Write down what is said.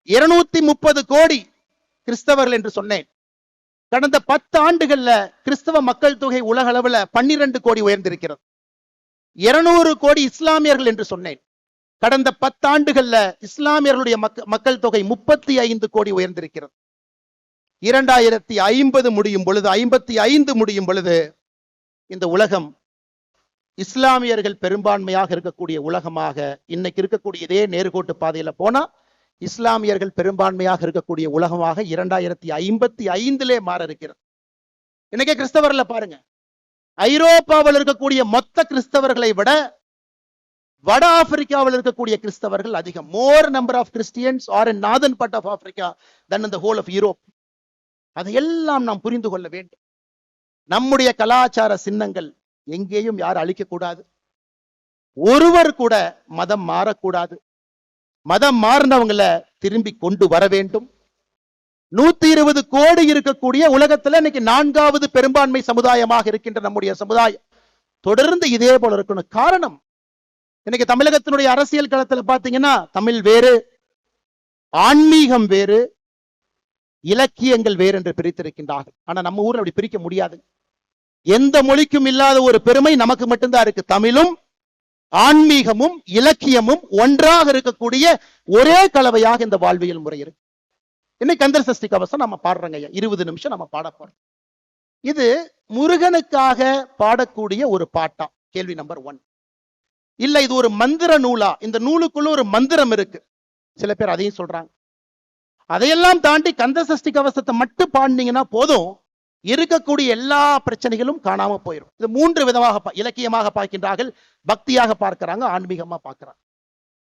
230 கோடி கிறிஸ்தவர்கள் என்று சொன்னேன். கடந்த 10 ஆண்டுகள்ல கிறிஸ்தவ மக்கள் தொகை உலக அளவுல 12 கோடி உயர்ந்திருக்கிறது. 200 கோடி இஸ்லாமியர்கள் என்று சொன்னேன். கடந்த 10 ஆண்டுகள்ல இஸ்லாமியர்களுடைய மக்கள் தொகை 35 கோடி உயர்ந்திருக்கிறது. 2050 முடியும் பொழுது 55 முடியும் பொழுது இந்த உலகம் இஸ்லாமியர்கள் பெரும்பான்மையாக இருக்கக்கூடிய உலகமாக, இன்னைக்கு இருக்கக்கூடிய இதே நேர்கோட்டு பாதையில போனா இஸ்லாமியர்கள் பெரும்பான்மையாக இருக்கக்கூடிய உலகமாக 2055 மாற இருக்கிறது. இன்னைக்கு கிறிஸ்தவர்ல பாருங்க, ஐரோப்பாவில் இருக்கக்கூடிய மொத்த கிறிஸ்தவர்களை விட வட ஆப்பிரிக்காவில் இருக்கக்கூடிய கிறிஸ்தவர்கள் அதிகம். More number of Christians are in northern part of Africa than in the whole of Europe. அதையெல்லாம் நாம் புரிந்து கொள்ள வேண்டும். நம்முடைய கலாச்சார சின்னங்கள் எங்கேயும் யாரும் அழிக்க கூடாது. ஒருவர் கூட மதம் மாறக்கூடாது. மதம் மாறினவங்களை திரும்பி கொண்டு வர வேண்டும். 120 கோடி இருக்கக்கூடிய உலகத்துல இன்னைக்கு 4வது பெரும்பான்மை சமுதாயமாக இருக்கின்ற நம்முடைய சமுதாயம் தொடர்ந்து இதே போல இருக்கணும். காரணம், இன்னைக்கு தமிழகத்தினுடைய அரசியல் களத்துல பாத்தீங்கன்னா தமிழ் வேறு, ஆன்மீகம் வேறு, இலக்கியங்கள் வேறு என்று பிரித்திருக்கின்றார்கள். ஆனா நம்ம ஊர்ல அப்படி பிரிக்க முடியாது. எந்த மொழிக்கும் இல்லாத ஒரு பெருமை நமக்கு மட்டும்தான் இருக்கு. தமிழும் ஆன்மீகமும் இலக்கியமும் ஒன்றாக இருக்கக்கூடிய ஒரே கலவையாக இந்த வாழ்வியல் முறை இருக்கு. இன்னைக்கு கந்தர் சஷ்டி கவசம் நம்ம பாடுறோங்க, 20 நிமிஷம் நம்ம பாட போறோம். இது முருகனுக்காக பாடக்கூடிய ஒரு பாட்டா? கேள்வி நம்பர் 1. இல்ல இது ஒரு மந்திர நூலா? இந்த நூலுக்குள்ள ஒரு மந்திரம் இருக்கு, சில பேர் அதையும் சொல்றாங்க. அதையெல்லாம் தாண்டி கந்த சஷ்டி கவசத்தை மட்டும் பாடினீங்கன்னா போதும், இருக்கக்கூடிய எல்லா பிரச்சனைகளும் காணாம போயிடும். இது 3 விதமாக இலக்கியமாக பார்க்கின்றார்கள், பக்தியாக பார்க்கிறாங்க, ஆன்மீகமா பார்க்கிறாங்க.